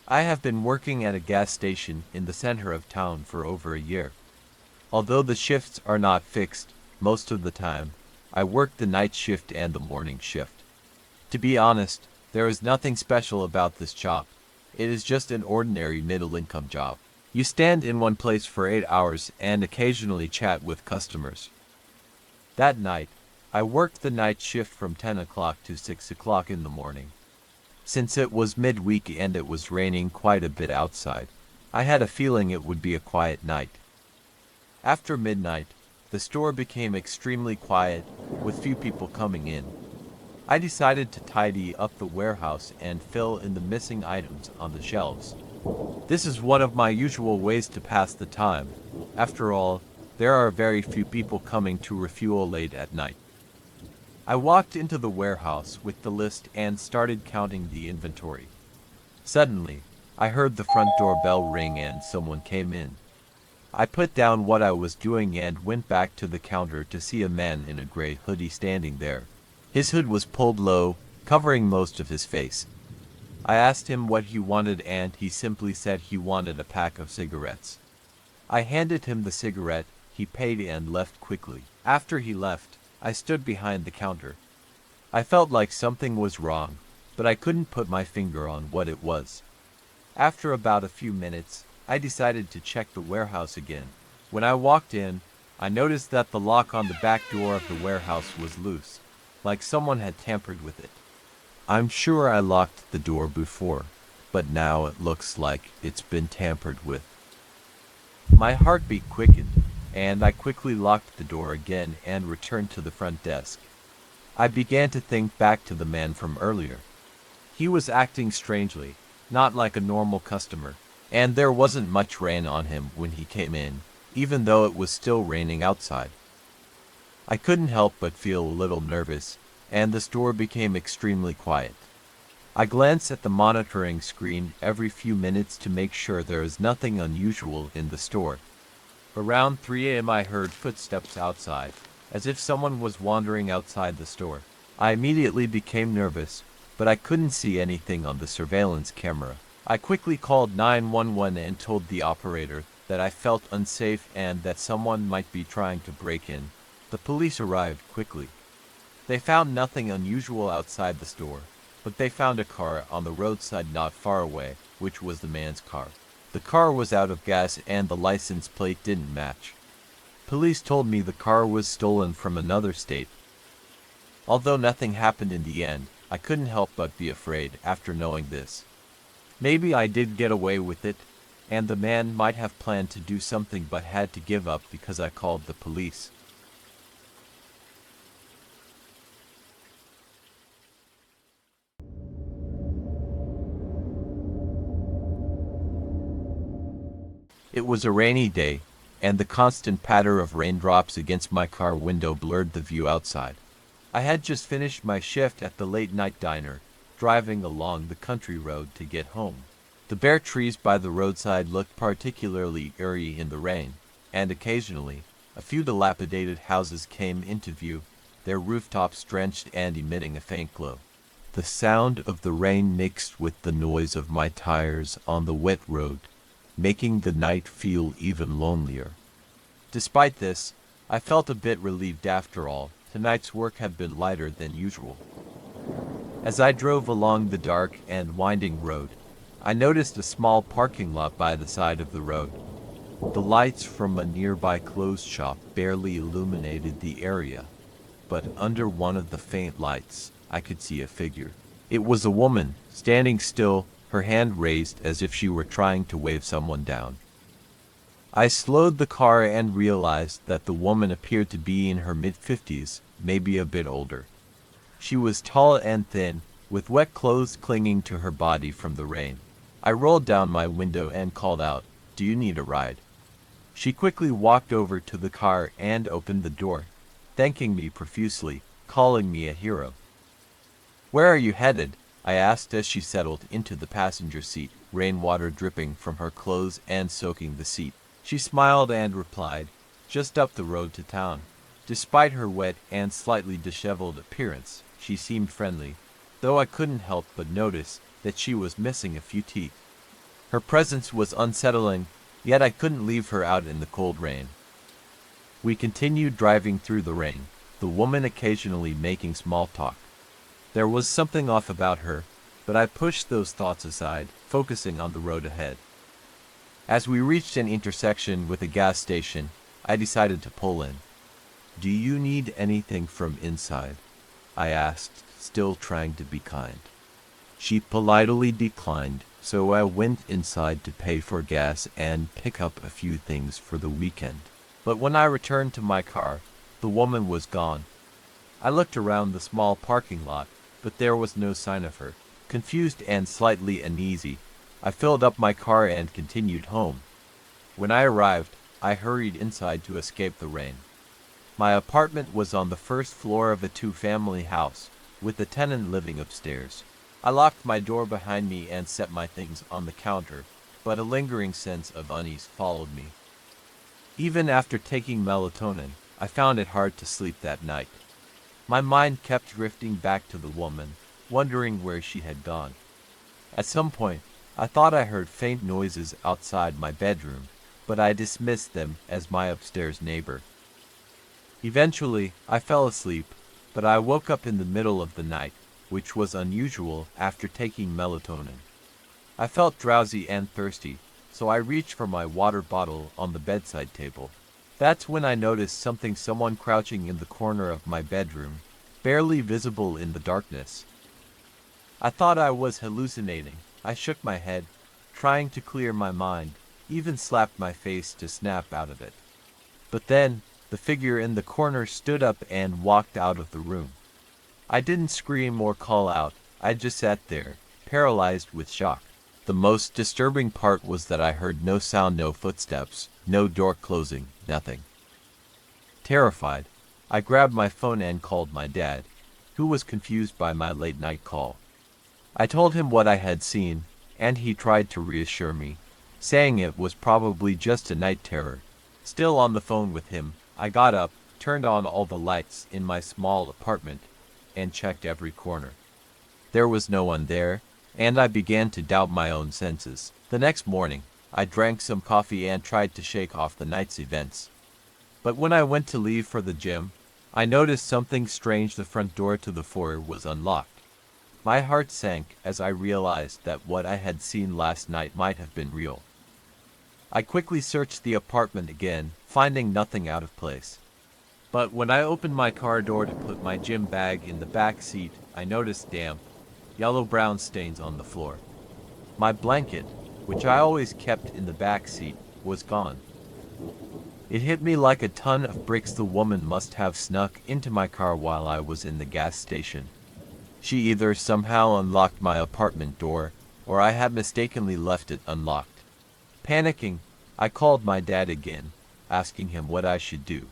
I have been working at a gas station in the center of town for over a year. Although the shifts are not fixed, most of the time, I work the night shift and the morning shift. To be honest, there is nothing special about this job. It is just an ordinary middle-income job. You stand in one place for 8 hours and occasionally chat with customers. That night, I worked the night shift from 10 o'clock to 6 o'clock in the morning. Since it was midweek and it was raining quite a bit outside, I had a feeling it would be a quiet night. After midnight, the store became extremely quiet, with few people coming in. I decided to tidy up the warehouse and fill in the missing items on the shelves. This is one of my usual ways to pass the time. After all, there are very few people coming to refuel late at night. I walked into the warehouse with the list and started counting the inventory. Suddenly, I heard the front door bell ring and someone came in. I put down what I was doing and went back to the counter to see a man in a gray hoodie standing there. His hood was pulled low, covering most of his face. I asked him what he wanted and he simply said he wanted a pack of cigarettes. I handed him the cigarette, he paid and left quickly. After he left, I stood behind the counter. I felt like something was wrong, but I couldn't put my finger on what it was. After about a few minutes, I decided to check the warehouse again. When I walked in, I noticed that the lock on the back door of the warehouse was loose, like someone had tampered with it. I'm sure I locked the door before, but now it looks like it's been tampered with. My heartbeat quickened, and I quickly locked the door again and returned to the front desk. I began to think back to the man from earlier. He was acting strangely, not like a normal customer, and there wasn't much rain on him when he came in, even though it was still raining outside. I couldn't help but feel a little nervous, and the store became extremely quiet. I glanced at the monitoring screen every few minutes to make sure there is nothing unusual in the store. Around 3 a.m. I heard footsteps outside, as if someone was wandering outside the store. I immediately became nervous, but I couldn't see anything on the surveillance camera. I quickly called 911 and told the operator that I felt unsafe and that someone might be trying to break in. The police arrived quickly. They found nothing unusual outside the store, but they found a car on the roadside not far away, which was the man's car. The car was out of gas and the license plate didn't match. Police told me the car was stolen from another state. Although nothing happened in the end, I couldn't help but be afraid after knowing this. Maybe I did get away with it, and the man might have planned to do something but had to give up because I called the police. It was a rainy day, and the constant patter of raindrops against my car window blurred the view outside. I had just finished my shift at the late-night diner, driving along the country road to get home. The bare trees by the roadside looked particularly eerie in the rain, and occasionally, a few dilapidated houses came into view, their rooftops drenched and emitting a faint glow. The sound of the rain mixed with the noise of my tires on the wet road, making the night feel even lonelier. Despite this, I felt a bit relieved after all. Tonight's work had been lighter than usual. As I drove along the dark and winding road, I noticed a small parking lot by the side of the road. The lights from a nearby clothes shop barely illuminated the area, but under one of the faint lights, I could see a figure. It was a woman, standing still, her hand raised as if she were trying to wave someone down. I slowed the car and realized that the woman appeared to be in her mid-50s, maybe a bit older. She was tall and thin, with wet clothes clinging to her body from the rain. I rolled down my window and called out, "Do you need a ride?" She quickly walked over to the car and opened the door, thanking me profusely, calling me a hero. "Where are you headed?" I asked as she settled into the passenger seat, rainwater dripping from her clothes and soaking the seat. She smiled and replied, "Just up the road to town." Despite her wet and slightly disheveled appearance, she seemed friendly, though I couldn't help but notice that she was missing a few teeth. Her presence was unsettling, yet I couldn't leave her out in the cold rain. We continued driving through the rain, the woman occasionally making small talk. There was something off about her, but I pushed those thoughts aside, focusing on the road ahead. As we reached an intersection with a gas station, I decided to pull in. "Do you need anything from inside?" I asked, still trying to be kind. She politely declined, so I went inside to pay for gas and pick up a few things for the weekend. But when I returned to my car, the woman was gone. I looked around the small parking lot, but there was no sign of her. Confused and slightly uneasy, I filled up my car and continued home. When I arrived, I hurried inside to escape the rain. My apartment was on the first floor of a two-family house, with the tenant living upstairs. I locked my door behind me and set my things on the counter, but a lingering sense of unease followed me. Even after taking melatonin, I found it hard to sleep that night. My mind kept drifting back to the woman, wondering where she had gone. At some point, I thought I heard faint noises outside my bedroom, but I dismissed them as my upstairs neighbor. Eventually, I fell asleep, but I woke up in the middle of the night, which was unusual after taking melatonin. I felt drowsy and thirsty, so I reached for my water bottle on the bedside table. That's when I noticed someone crouching in the corner of my bedroom, barely visible in the darkness. I thought I was hallucinating. I shook my head, trying to clear my mind, even slapped my face to snap out of it. But then, the figure in the corner stood up and walked out of the room. I didn't scream or call out. I just sat there, paralyzed with shock. The most disturbing part was that I heard no sound, no footsteps, no door closing, nothing. Terrified, I grabbed my phone and called my dad, who was confused by my late-night call. I told him what I had seen, and he tried to reassure me, saying it was probably just a night terror. Still on the phone with him, I got up, turned on all the lights in my small apartment, and checked every corner. There was no one there, and I began to doubt my own senses. The next morning, I drank some coffee and tried to shake off the night's events. But when I went to leave for the gym, I noticed something strange. The front door to the foyer was unlocked. My heart sank as I realized that what I had seen last night might have been real. I quickly searched the apartment again, finding nothing out of place. But when I opened my car door to put my gym bag in the back seat, I noticed damp, yellow-brown stains on the floor. My blanket, which I always kept in the back seat, was gone. It hit me like a ton of bricks. The woman must have snuck into my car while I was in the gas station. She either somehow unlocked my apartment door, or I had mistakenly left it unlocked. Panicking, I called my dad again, asking him what I should do.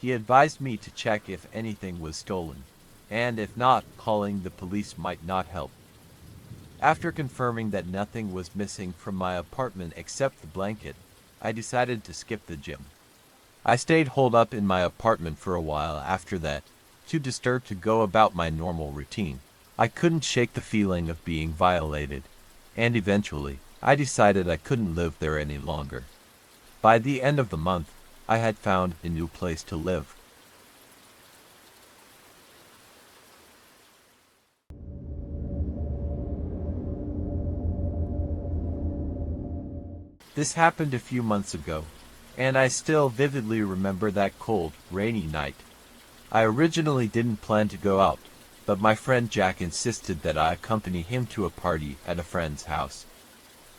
He advised me to check if anything was stolen, and if not, calling the police might not help. After confirming that nothing was missing from my apartment except the blanket, I decided to skip the gym. I stayed holed up in my apartment for a while after that, too disturbed to go about my normal routine. I couldn't shake the feeling of being violated, and eventually, I decided I couldn't live there any longer. By the end of the month, I had found a new place to live. This happened a few months ago, and I still vividly remember that cold, rainy night. I originally didn't plan to go out, but my friend Jack insisted that I accompany him to a party at a friend's house.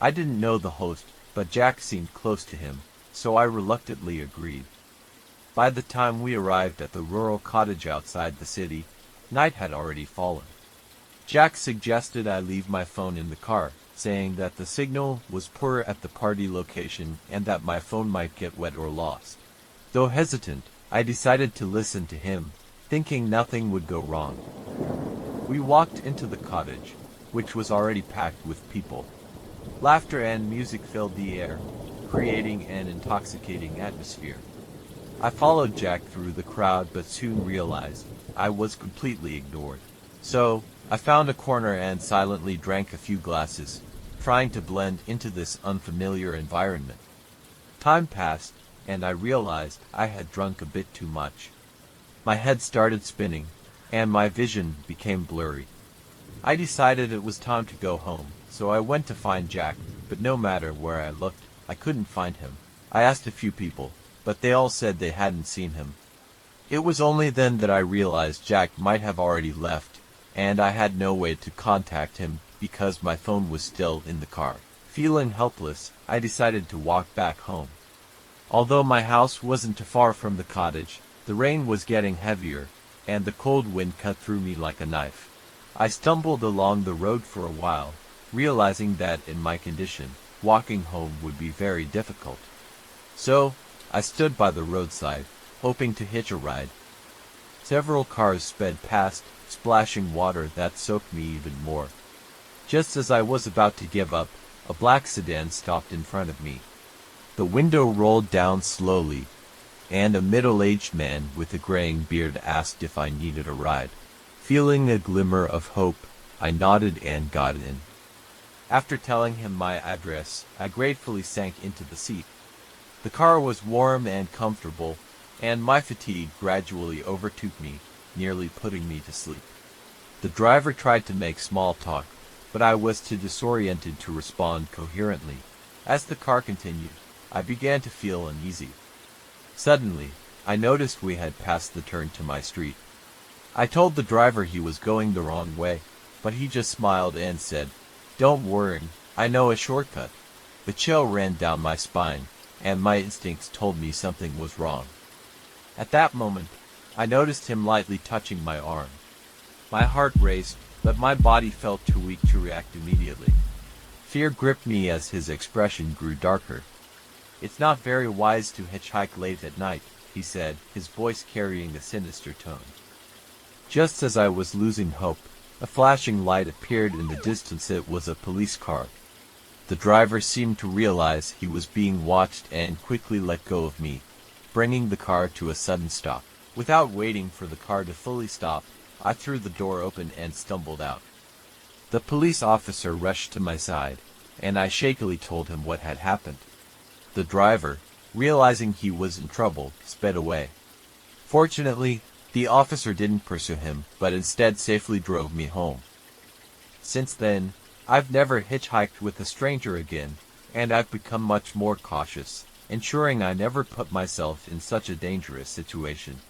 I didn't know the host, but Jack seemed close to him, so I reluctantly agreed. By the time we arrived at the rural cottage outside the city, night had already fallen. Jack suggested I leave my phone in the car, saying that the signal was poor at the party location and that my phone might get wet or lost. Though hesitant, I decided to listen to him, thinking nothing would go wrong. We walked into the cottage, which was already packed with people. Laughter and music filled the air, creating an intoxicating atmosphere. I followed Jack through the crowd but soon realized I was completely ignored. So, I found a corner and silently drank a few glasses, trying to blend into this unfamiliar environment. Time passed, and I realized I had drunk a bit too much. My head started spinning, and my vision became blurry. I decided it was time to go home, so I went to find Jack, but no matter where I looked, I couldn't find him. I asked a few people, but they all said they hadn't seen him. It was only then that I realized Jack might have already left, and I had no way to contact him because my phone was still in the car. Feeling helpless, I decided to walk back home. Although my house wasn't too far from the cottage, the rain was getting heavier, and the cold wind cut through me like a knife. I stumbled along the road for a while, realizing that in my condition, walking home would be very difficult. So, I stood by the roadside, hoping to hitch a ride. Several cars sped past, splashing water that soaked me even more. Just as I was about to give up, a black sedan stopped in front of me. The window rolled down slowly, and a middle-aged man with a graying beard asked if I needed a ride. Feeling a glimmer of hope, I nodded and got in. After telling him my address, I gratefully sank into the seat. The car was warm and comfortable, and my fatigue gradually overtook me, nearly putting me to sleep. The driver tried to make small talk, but I was too disoriented to respond coherently. As the car continued, I began to feel uneasy. Suddenly, I noticed we had passed the turn to my street. I told the driver he was going the wrong way, but he just smiled and said, "Don't worry, I know a shortcut." The chill ran down my spine, and my instincts told me something was wrong. At that moment, I noticed him lightly touching my arm. My heart raced, but my body felt too weak to react immediately. Fear gripped me as his expression grew darker. "It's not very wise to hitchhike late at night," he said, his voice carrying a sinister tone. Just as I was losing hope, a flashing light appeared in the distance. It was a police car. The driver seemed to realize he was being watched and quickly let go of me, bringing the car to a sudden stop. Without waiting for the car to fully stop, I threw the door open and stumbled out. The police officer rushed to my side, and I shakily told him what had happened. The driver, realizing he was in trouble, sped away. Fortunately, the officer didn't pursue him, but instead safely drove me home. Since then, I've never hitchhiked with a stranger again, and I've become much more cautious, ensuring I never put myself in such a dangerous situation.